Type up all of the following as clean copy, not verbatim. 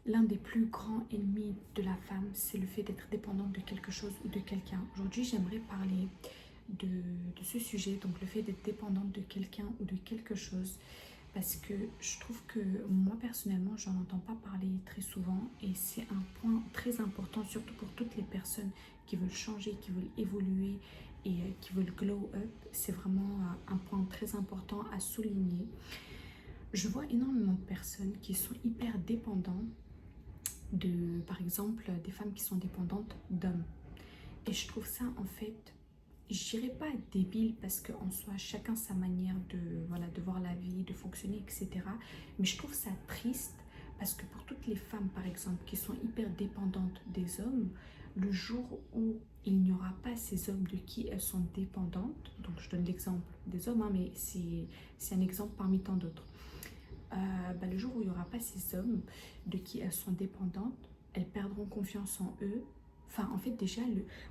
L'un des plus grands ennemis de la femme, c'est le fait d'être dépendante de quelque chose ou de quelqu'un. Aujourd'hui, j'aimerais parler de, de ce sujet, donc le fait d'être dépendante de quelqu'un ou de quelque chose, parce que je trouve que moi, personnellement, j'en entends pas parler très souvent et c'est un point très important, surtout pour toutes les personnes qui veulent changer, qui veulent évoluer et qui veulent glow up. C'est vraiment un point très important à souligner. Je vois énormément de personnes qui sont hyper dépendantes par exemple, des femmes qui sont dépendantes d'hommes. Et je trouve ça, en fait, je dirais pas débile parce qu'en soi, chacun sa manière voilà, de voir la vie, de fonctionner, etc. Mais je trouve ça triste parce que pour toutes les femmes, par exemple, qui sont hyper dépendantes des hommes, le jour où il n'y aura pas ces hommes de qui elles sont dépendantes, donc je donne l'exemple des hommes, hein, mais c'est un exemple parmi tant d'autres. Le jour où il n'y aura pas ces hommes de qui elles sont dépendantes, elles perdront confiance en eux. Enfin, en fait, déjà,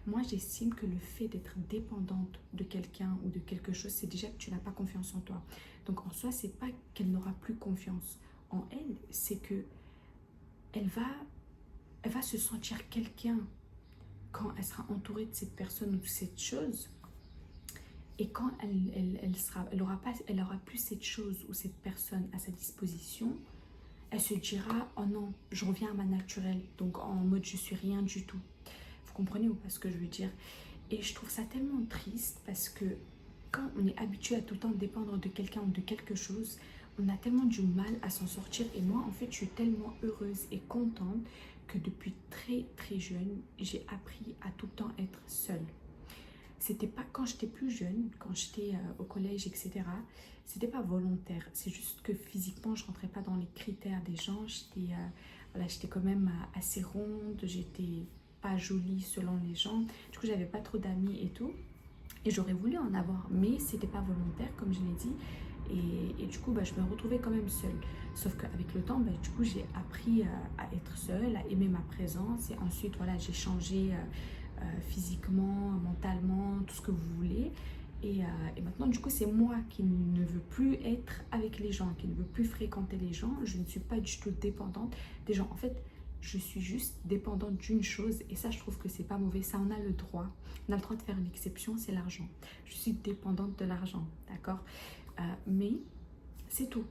moi, j'estime que le fait d'être dépendante de quelqu'un ou de quelque chose, c'est déjà que tu n'as pas confiance en toi. Donc, en soi, c'est pas qu'elle n'aura plus confiance en elle, c'est que elle va, elle va se sentir quelqu'un quand elle sera entourée de cette personne ou de cette chose. Et quand elle aura plus cette chose ou cette personne à sa disposition, elle se dira oh non, je reviens à ma naturelle, donc en mode je suis rien du tout. Vous comprenez ou pas ce que je veux dire? Et je trouve ça tellement triste parce que quand on est habitué à tout le temps dépendre de quelqu'un ou de quelque chose, on a tellement du mal à s'en sortir. Et moi, en fait, je suis tellement heureuse et contente que depuis très très jeune, j'ai appris à tout le temps être seule. C'était pas quand j'étais plus jeune, quand j'étais au collège, etc. C'était pas volontaire. C'est juste que physiquement, je rentrais pas dans les critères des gens. Voilà, j'étais quand même assez ronde, j'étais pas jolie selon les gens. Du coup, j'avais pas trop d'amis et tout. Et j'aurais voulu en avoir, mais c'était pas volontaire, comme je l'ai dit. Et du coup, je me retrouvais quand même seule. Sauf qu'avec le temps, du coup, j'ai appris à être seule, à aimer ma présence. Et ensuite, voilà, j'ai changé physiquement, mentalement, tout ce que vous voulez. Et maintenant, du coup, c'est moi qui ne veux plus être avec les gens, qui ne veux plus fréquenter les gens. Je ne suis pas du tout dépendante des gens. En fait, je suis juste dépendante d'une chose. Et ça, je trouve que c'est pas mauvais. Ça, on a le droit. On a le droit de faire une exception, c'est l'argent. Je suis dépendante de l'argent, d'accord? Mais c'est tout,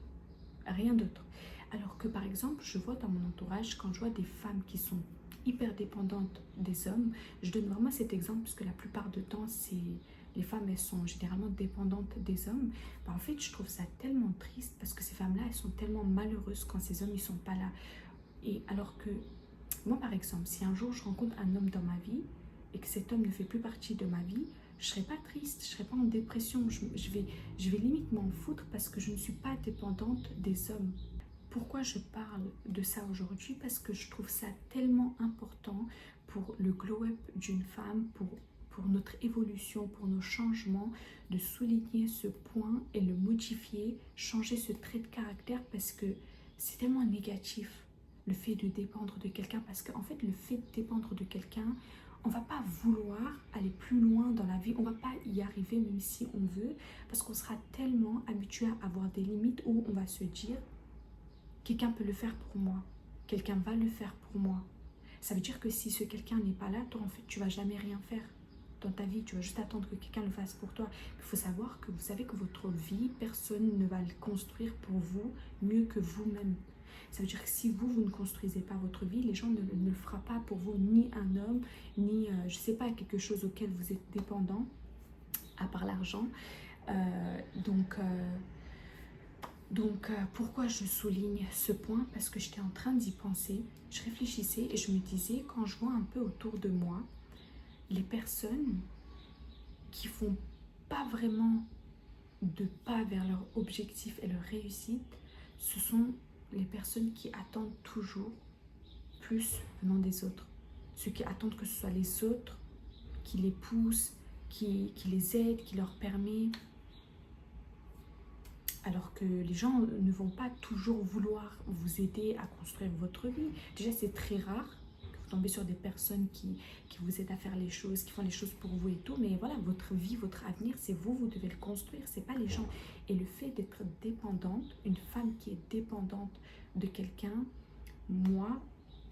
rien d'autre. Alors que par exemple, je vois dans mon entourage, quand je vois des femmes qui sont hyper dépendantes des hommes, je donne vraiment cet exemple parce que la plupart du temps, les femmes, elles sont généralement dépendantes des hommes. En fait, je trouve ça tellement triste parce que ces femmes-là, elles sont tellement malheureuses quand ces hommes, ils sont pas là. Et alors que moi, par exemple, si un jour je rencontre un homme dans ma vie et que cet homme ne fait plus partie de ma vie, je serai pas triste, je serai pas en dépression, je vais limite m'en foutre parce que je ne suis pas dépendante des hommes. Pourquoi je parle de ça aujourd'hui? Parce que je trouve ça tellement important pour le glow-up d'une femme, pour notre évolution, pour nos changements, de souligner ce point et le modifier, changer ce trait de caractère parce que c'est tellement négatif le fait de dépendre de quelqu'un parce qu'en fait le fait de dépendre de quelqu'un, on va pas vouloir aller plus loin dans la vie, on va pas y arriver même si on veut parce qu'on sera tellement habitué à avoir des limites où on va se dire quelqu'un peut le faire pour moi, quelqu'un va le faire pour moi. Ça veut dire que si ce quelqu'un n'est pas là, toi en fait tu vas jamais rien faire dans ta vie, tu vas juste attendre que quelqu'un le fasse pour toi. Il faut savoir que vous savez que votre vie, personne ne va le construire pour vous mieux que vous-même. Ça veut dire que si vous, vous ne construisez pas votre vie, les gens ne le feront pas pour vous, ni un homme, ni, je sais pas, quelque chose auquel vous êtes dépendant, à part l'argent. Euh, donc, euh, pourquoi je souligne ce point? Parce que j'étais en train d'y penser, je réfléchissais et je me disais, quand je vois un peu autour de moi, les personnes qui font pas vraiment de pas vers leur objectif et leur réussite, ce sont les personnes qui attendent toujours plus venant des autres. Ceux qui attendent que ce soit les autres qui les poussent, qui les aident, qui leur permet. Alors que les gens ne vont pas toujours vouloir vous aider à construire votre vie. Déjà, c'est très rare que vous tombez sur des personnes qui vous aident à faire les choses, qui font les choses pour vous et tout. Mais voilà, votre vie, votre avenir, c'est vous, vous devez le construire, c'est pas les gens. Et le fait d'être dépendante, une femme qui est dépendante de quelqu'un, moi,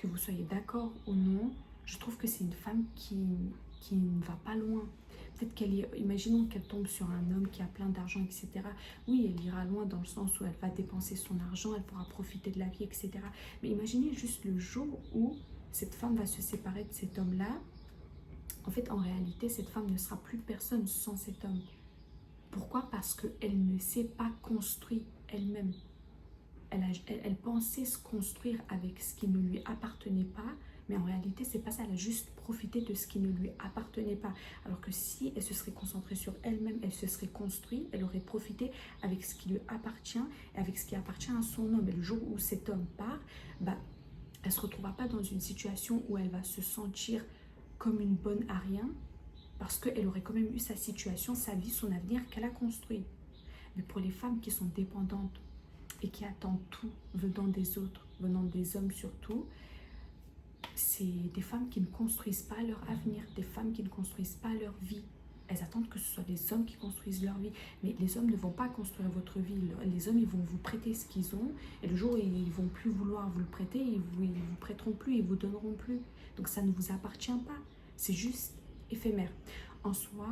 que vous soyez d'accord ou non, je trouve que c'est une femme qui ne va pas loin. Peut-être imaginons qu'elle tombe sur un homme qui a plein d'argent, etc. Oui, elle ira loin dans le sens où elle va dépenser son argent, elle pourra profiter de la vie, etc. Mais imaginez juste le jour où cette femme va se séparer de cet homme-là. En fait, en réalité, cette femme ne sera plus personne sans cet homme. Pourquoi? Parce qu'elle ne s'est pas construite elle-même. Elle pensait se construire avec ce qui ne lui appartenait pas, mais en réalité, c'est pas ça. Elle a juste profité de ce qui ne lui appartenait pas. Alors que si elle se serait concentrée sur elle-même, elle se serait construite, elle aurait profité avec ce qui lui appartient et avec ce qui appartient à son homme. Et le jour où cet homme part, bah, elle ne se retrouvera pas dans une situation où elle va se sentir comme une bonne à rien, parce qu'elle aurait quand même eu sa situation, sa vie, son avenir qu'elle a construit. Mais pour les femmes qui sont dépendantes et qui attendent tout venant des autres, venant des hommes surtout, c'est des femmes qui ne construisent pas leur avenir, des femmes qui ne construisent pas leur vie. Elles attendent que ce soit les hommes qui construisent leur vie. Mais les hommes ne vont pas construire votre vie. Les hommes, ils vont vous prêter ce qu'ils ont. Et le jour où ils ne vont plus vouloir vous le prêter, ils ne vous prêteront plus, ils ne vous donneront plus. Donc ça ne vous appartient pas. C'est juste éphémère. En soi,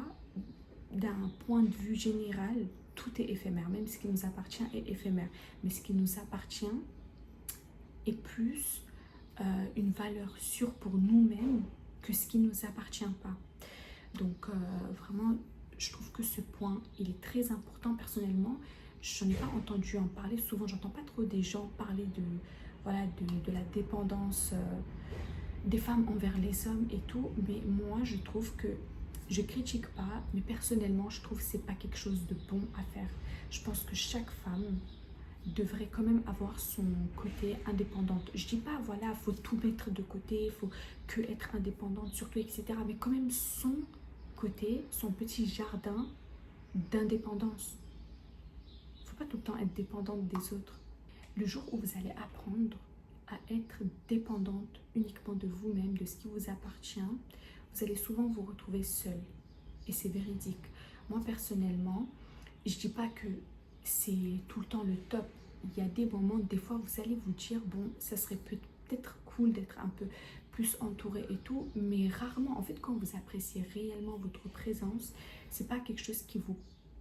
d'un point de vue général, tout est éphémère. Même ce qui nous appartient est éphémère. Mais ce qui nous appartient est plus une valeur sûre pour nous-mêmes que ce qui ne nous appartient pas. Donc vraiment, je trouve que ce point, il est très important. Personnellement, je n'en ai pas entendu en parler souvent. J'entends pas trop des gens parler de la dépendance des femmes envers les hommes et tout. Mais moi, je trouve que, je critique pas, mais personnellement, je trouve que c'est pas quelque chose de bon à faire. Je pense que chaque femme devrait quand même avoir son côté indépendante. Je dis pas, voilà, faut tout mettre de côté, il faut que être indépendante surtout, etc. Mais quand même son côté, son petit jardin d'indépendance. Il ne faut pas tout le temps être dépendante des autres. Le jour où vous allez apprendre à être dépendante uniquement de vous-même, de ce qui vous appartient, vous allez souvent vous retrouver seule. Et c'est véridique. Moi, personnellement, je ne dis pas que c'est tout le temps le top. Il y a des moments, des fois, vous allez vous dire, bon, ça serait peut-être cool d'être un peu plus entouré et tout, mais rarement, en fait, quand vous appréciez réellement votre présence, c'est pas quelque chose qui vous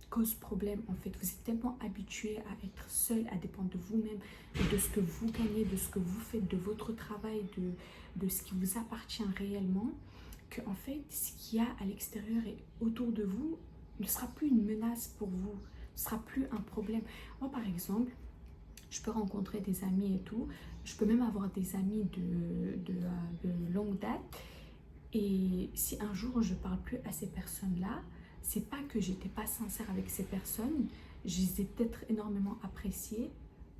cause problème. En fait, vous êtes tellement habitué à être seul, à dépendre de vous-même, de ce que vous gagnez, de ce que vous faites, de votre travail, de ce qui vous appartient réellement, que en fait, ce qu'il y a à l'extérieur et autour de vous ne sera plus une menace pour vous, ne sera plus un problème. Moi, par exemple, je peux rencontrer des amis et tout. Je peux même avoir des amis de longue date. Et si un jour je ne parle plus à ces personnes-là, c'est pas que j'étais pas sincère avec ces personnes. Je les ai peut-être énormément appréciées.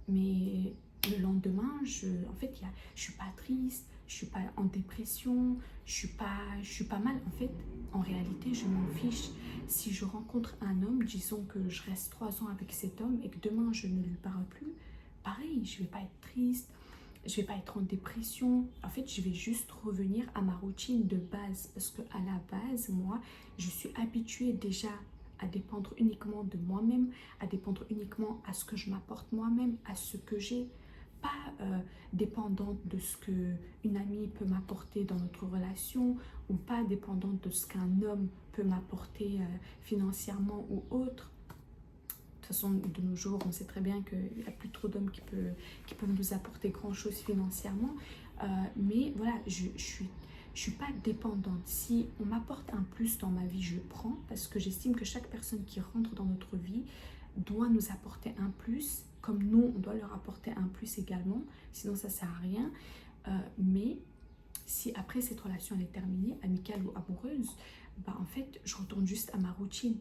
Mais le lendemain, en fait, je suis pas triste, je suis pas en dépression, je suis pas mal. En fait, en réalité, je m'en fiche. Si je rencontre un homme, disons que je reste 3 ans avec cet homme et que demain je ne lui parle plus, pareil, je vais pas être triste, je vais pas être en dépression. En fait, je vais juste revenir à ma routine de base parce que à la base, moi, je suis habituée déjà à dépendre uniquement de moi-même, à dépendre uniquement à ce que je m'apporte moi-même, à ce que j'ai, pas dépendante de ce qu'une amie peut m'apporter dans notre relation ou pas dépendante de ce qu'un homme peut m'apporter financièrement ou autre. De toute façon, de nos jours, on sait très bien qu'il n'y a plus trop d'hommes qui peuvent nous apporter grand-chose financièrement. Mais voilà, je suis pas dépendante. Si on m'apporte un plus dans ma vie, je prends parce que j'estime que chaque personne qui rentre dans notre vie doit nous apporter un plus, comme nous, on doit leur apporter un plus également. Sinon, ça ne sert à rien. Mais si après cette relation elle est terminée, amicale ou amoureuse, bah en fait, je retourne juste à ma routine.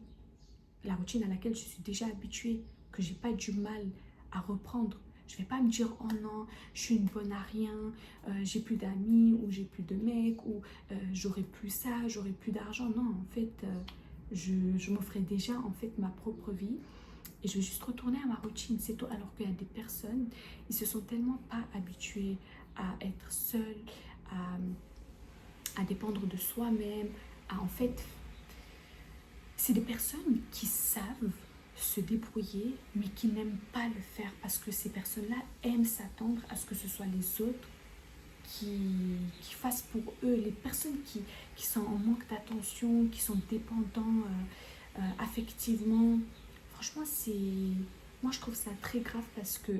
La routine à laquelle je suis déjà habituée, que j'ai pas du mal à reprendre. Je vais pas me dire, oh non, je suis une bonne à rien, j'ai plus d'amis, ou j'ai plus de mecs, ou j'aurai plus ça, j'aurai plus d'argent. Non, en fait, je m'offrais déjà en fait ma propre vie et je vais juste retourner à ma routine, c'est tout. Alors qu'il y a des personnes, ils se sont tellement pas habitués à être seuls, à dépendre de soi-même, à en fait, c'est des personnes qui savent se débrouiller mais qui n'aiment pas le faire parce que ces personnes-là aiment s'attendre à ce que ce soit les autres qui fassent pour eux, les personnes qui sont en manque d'attention, qui sont dépendants affectivement. Franchement, moi je trouve ça très grave parce que,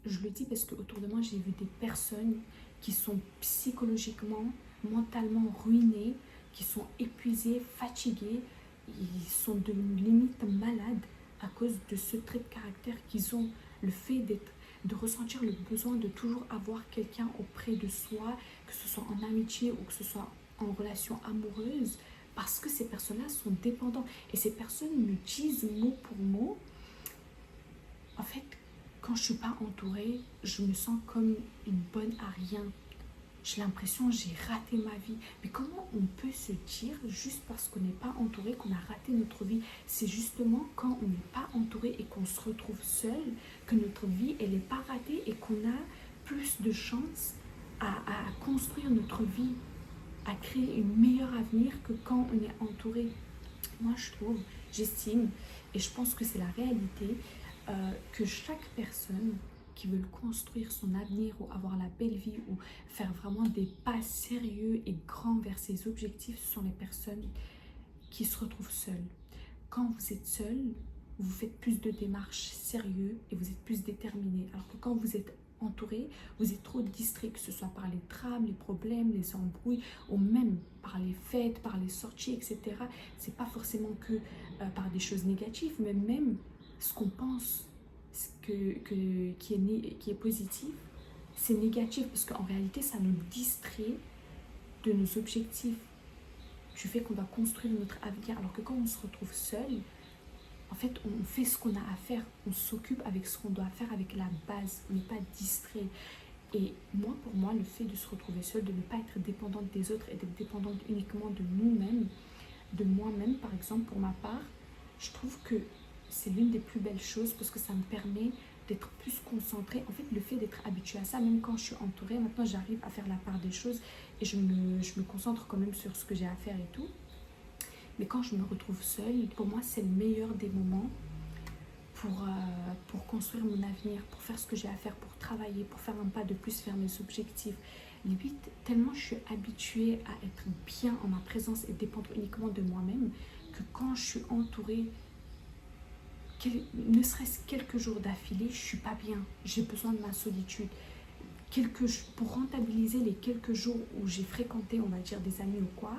je le dis parce que autour de moi, j'ai vu des personnes qui sont psychologiquement, mentalement ruinées, qui sont épuisées, fatiguées, ils sont de limite malades à cause de ce trait de caractère qu'ils ont, le fait de ressentir le besoin de toujours avoir quelqu'un auprès de soi, que ce soit en amitié ou que ce soit en relation amoureuse, parce que ces personnes-là sont dépendantes. Et ces personnes me disent mot pour mot, en fait, quand je ne suis pas entourée, je me sens comme une bonne à rien. J'ai l'impression que j'ai raté ma vie. Mais comment on peut se dire, juste parce qu'on n'est pas entouré, qu'on a raté notre vie? C'est justement quand on n'est pas entouré et qu'on se retrouve seul, que notre vie, elle n'est pas ratée et qu'on a plus de chances à construire notre vie, à créer un meilleur avenir que quand on est entouré. Moi, je trouve, j'estime, et je pense que c'est la réalité, que chaque personne qui veut construire son avenir ou avoir la belle vie ou faire vraiment des pas sérieux et grands vers ses objectifs, ce sont les personnes qui se retrouvent seules. Quand vous êtes seul, vous faites plus de démarches sérieuses et vous êtes plus déterminé. Alors que quand vous êtes entouré, vous êtes trop distrait, que ce soit par les drames, les problèmes, les embrouilles, ou même par les fêtes, par les sorties, etc. C'est pas forcément que par des choses négatives, mais même ce qu'on pense qui est positif, c'est négatif parce qu'en réalité, ça nous distrait de nos objectifs, du fait qu'on doit construire notre avenir. Alors que quand on se retrouve seul, en fait, on fait ce qu'on a à faire, on s'occupe avec ce qu'on doit faire, avec la base, on n'est pas distrait. Et moi, pour moi, le fait de se retrouver seul, de ne pas être dépendante des autres et d'être dépendante uniquement de nous-mêmes, de moi-même par exemple, pour ma part, je trouve que c'est l'une des plus belles choses parce que ça me permet d'être plus concentrée. En fait, le fait d'être habituée à ça, même quand je suis entourée, maintenant j'arrive à faire la part des choses et je me concentre quand même sur ce que j'ai à faire et tout. Mais quand je me retrouve seule, pour moi, c'est le meilleur des moments pour construire mon avenir, pour faire ce que j'ai à faire, pour travailler, pour faire un pas de plus vers mes objectifs. Limite, tellement je suis habituée à être bien en ma présence et dépendre uniquement de moi-même, que quand je suis entourée, ne serait-ce quelques jours d'affilée, je ne suis pas bien. J'ai besoin de ma solitude. Pour rentabiliser les quelques jours où j'ai fréquenté, on va dire, des amis ou quoi,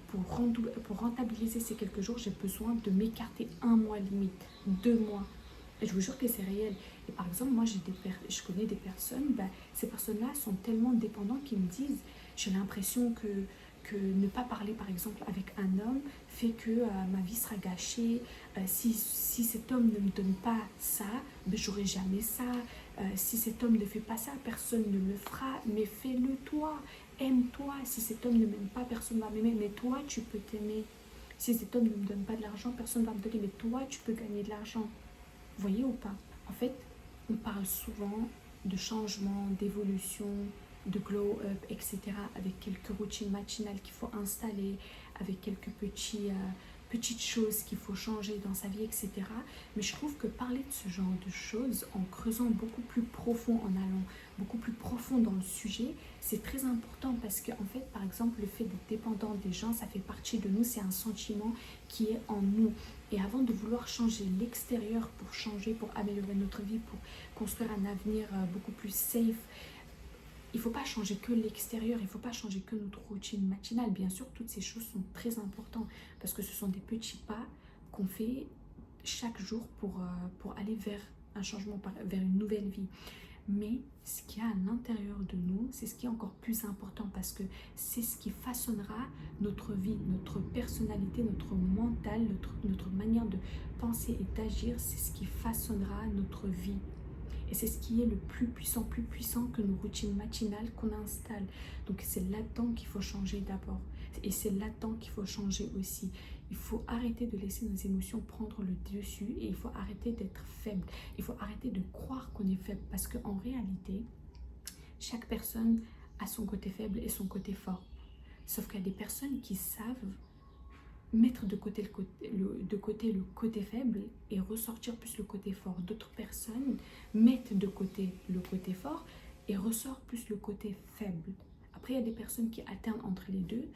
pour rentabiliser ces quelques jours, j'ai besoin de m'écarter 1 mois limite, 2 mois. Et je vous jure que c'est réel. Et par exemple, moi, je connais des personnes, ces personnes-là sont tellement dépendantes qu'ils me disent, j'ai l'impression que ne pas parler, par exemple, avec un homme fait que ma vie sera gâchée. Si cet homme ne me donne pas ça, j'aurai jamais ça. Si cet homme ne fait pas ça, personne ne le fera. Mais fais-le toi, aime-toi. Si cet homme ne m'aime pas, personne ne va m'aimer. Mais toi, tu peux t'aimer. Si cet homme ne me donne pas de l'argent, personne ne va me donner. Mais toi, tu peux gagner de l'argent. Vous voyez ou pas? En fait, on parle souvent de changement, d'évolution, de glow up, etc. avec quelques routines matinales qu'il faut installer, avec quelques petites choses qu'il faut changer dans sa vie, etc. Mais je trouve que parler de ce genre de choses en creusant beaucoup plus profond, en allant beaucoup plus profond dans le sujet, c'est très important parce que, en fait, par exemple, le fait d'être dépendant des gens, ça fait partie de nous, c'est un sentiment qui est en nous. Et avant de vouloir changer l'extérieur pour changer, pour améliorer notre vie, pour construire un avenir beaucoup plus safe, il ne faut pas changer que l'extérieur, il ne faut pas changer que notre routine matinale. Bien sûr, toutes ces choses sont très importantes parce que ce sont des petits pas qu'on fait chaque jour pour aller vers un changement, vers une nouvelle vie. Mais ce qu'il y a à l'intérieur de nous, c'est ce qui est encore plus important parce que c'est ce qui façonnera notre vie, notre personnalité, notre mental, notre manière de penser et d'agir. C'est ce qui façonnera notre vie. Et c'est ce qui est le plus puissant que nos routines matinales qu'on installe. Donc c'est là-dedans qu'il faut changer d'abord. Et c'est là-dedans qu'il faut changer aussi. Il faut arrêter de laisser nos émotions prendre le dessus et il faut arrêter d'être faible. Il faut arrêter de croire qu'on est faible parce qu'en réalité, chaque personne a son côté faible et son côté fort. Sauf qu'il y a des personnes qui savent mettre de côté le côté faible et ressortir plus le côté fort. D'autres personnes mettent de côté le côté fort et ressortent plus le côté faible. Après, il y a des personnes qui alternent entre les deux,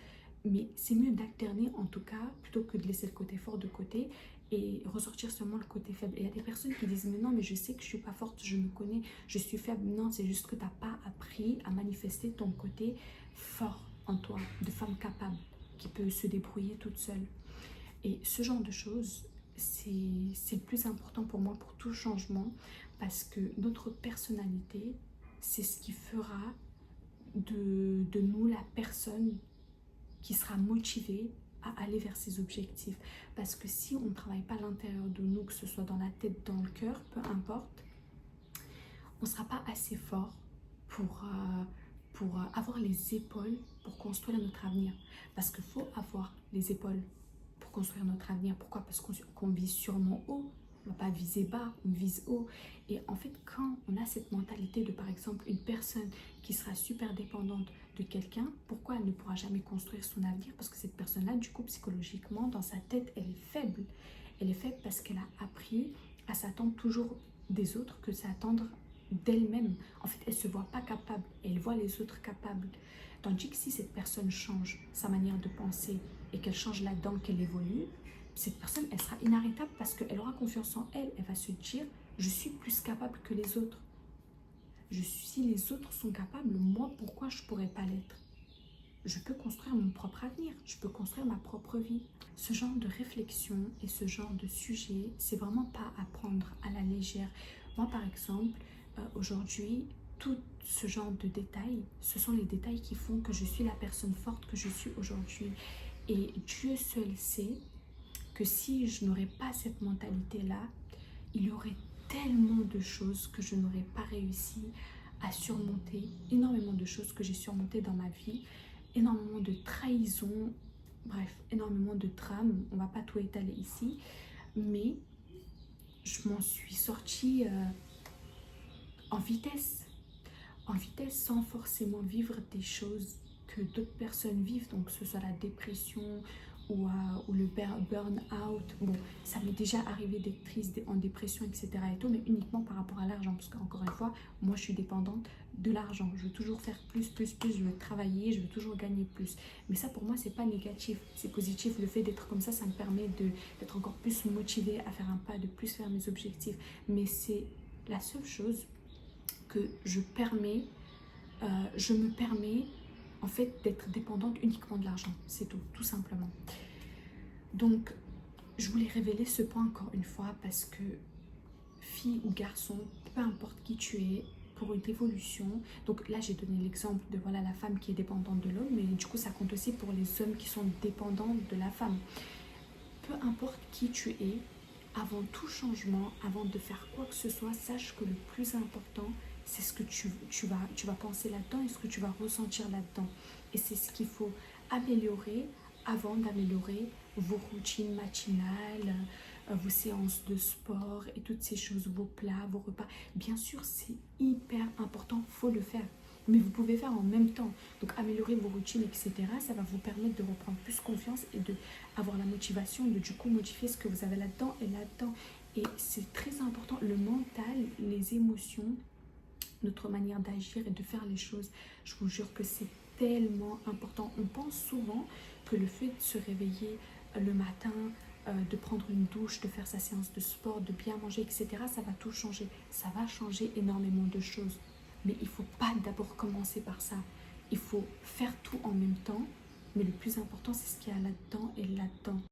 mais c'est mieux d'alterner en tout cas, plutôt que de laisser le côté fort de côté et ressortir seulement le côté faible. Et il y a des personnes qui disent, mais non, mais je sais que je suis pas forte, je me connais, je suis faible. Non, c'est juste que tu n'as pas appris à manifester ton côté fort en toi, de femme capable, qui peut se débrouiller toute seule. Et ce genre de choses, c'est le plus important pour moi pour tout changement, parce que notre personnalité, c'est ce qui fera de nous la personne qui sera motivée à aller vers ses objectifs. Parce que si on ne travaille pas à l'intérieur de nous, que ce soit dans la tête, dans le cœur, peu importe, on ne sera pas assez fort pour avoir les épaules pour construire notre avenir. Parce qu'il faut avoir les épaules pour construire notre avenir. Pourquoi? Parce qu'on vise sûrement haut. On ne va pas viser bas, on vise haut. Et en fait, quand on a cette mentalité de, par exemple, une personne qui sera super dépendante de quelqu'un, pourquoi elle ne pourra jamais construire son avenir? Parce que cette personne-là, du coup, psychologiquement, dans sa tête, elle est faible. Elle est faible parce qu'elle a appris à s'attendre toujours des autres que s'attendre d'elle-même. En fait, elle ne se voit pas capable, elle voit les autres capables. Tandis que si cette personne change sa manière de penser et qu'elle change là-dedans, qu'elle évolue, cette personne, elle sera inarrêtable parce qu'elle aura confiance en elle. Elle va se dire, je suis plus capable que les autres. Si les autres sont capables, moi, pourquoi je ne pourrais pas l'être? Je peux construire mon propre avenir, je peux construire ma propre vie. Ce genre de réflexion et ce genre de sujet, c'est vraiment pas à prendre à la légère. Moi, par exemple, aujourd'hui, tout ce genre de détails, ce sont les détails qui font que je suis la personne forte que je suis aujourd'hui. Et Dieu seul sait que si je n'aurais pas cette mentalité-là, il y aurait tellement de choses que je n'aurais pas réussi à surmonter, énormément de choses que j'ai surmontées dans ma vie, énormément de trahisons, bref, énormément de drames. On va pas tout étaler ici, mais je m'en suis sortie en vitesse sans forcément vivre des choses que d'autres personnes vivent, donc que ce soit la dépression ou le burn-out. Bon, ça m'est déjà arrivé d'être triste, en dépression, etc. et tout, mais uniquement par rapport à l'argent, parce qu'encore une fois, moi je suis dépendante de l'argent. Je veux toujours faire plus, je veux travailler, je veux toujours gagner plus. Mais ça pour moi, c'est pas négatif, c'est positif. Le fait d'être comme ça me permet d'être encore plus motivée à faire un pas de plus vers mes objectifs. Mais c'est la seule chose que je me permets en fait d'être dépendante uniquement de l'argent, c'est tout simplement. Donc je voulais révéler ce point encore une fois parce que fille ou garçon, peu importe qui tu es, pour une évolution, donc là j'ai donné l'exemple de voilà la femme qui est dépendante de l'homme, mais du coup ça compte aussi pour les hommes qui sont dépendants de la femme. Peu importe qui tu es, avant tout changement, avant de faire quoi que ce soit, sache que le plus important, c'est ce que tu vas penser là-dedans et ce que tu vas ressentir là-dedans. Et c'est ce qu'il faut améliorer avant d'améliorer vos routines matinales, vos séances de sport et toutes ces choses, vos plats, vos repas. Bien sûr, c'est hyper important, il faut le faire. Mais vous pouvez faire en même temps. Donc améliorer vos routines, etc. Ça va vous permettre de reprendre plus confiance et d'avoir la motivation, de du coup modifier ce que vous avez là-dedans et là-dedans. Et c'est très important, le mental, les émotions, notre manière d'agir et de faire les choses. Je vous jure que c'est tellement important. On pense souvent que le fait de se réveiller le matin, de prendre une douche, de faire sa séance de sport, de bien manger, etc., ça va tout changer. Ça va changer énormément de choses. Mais il ne faut pas d'abord commencer par ça. Il faut faire tout en même temps. Mais le plus important, c'est ce qu'il y a là-dedans et là-dedans.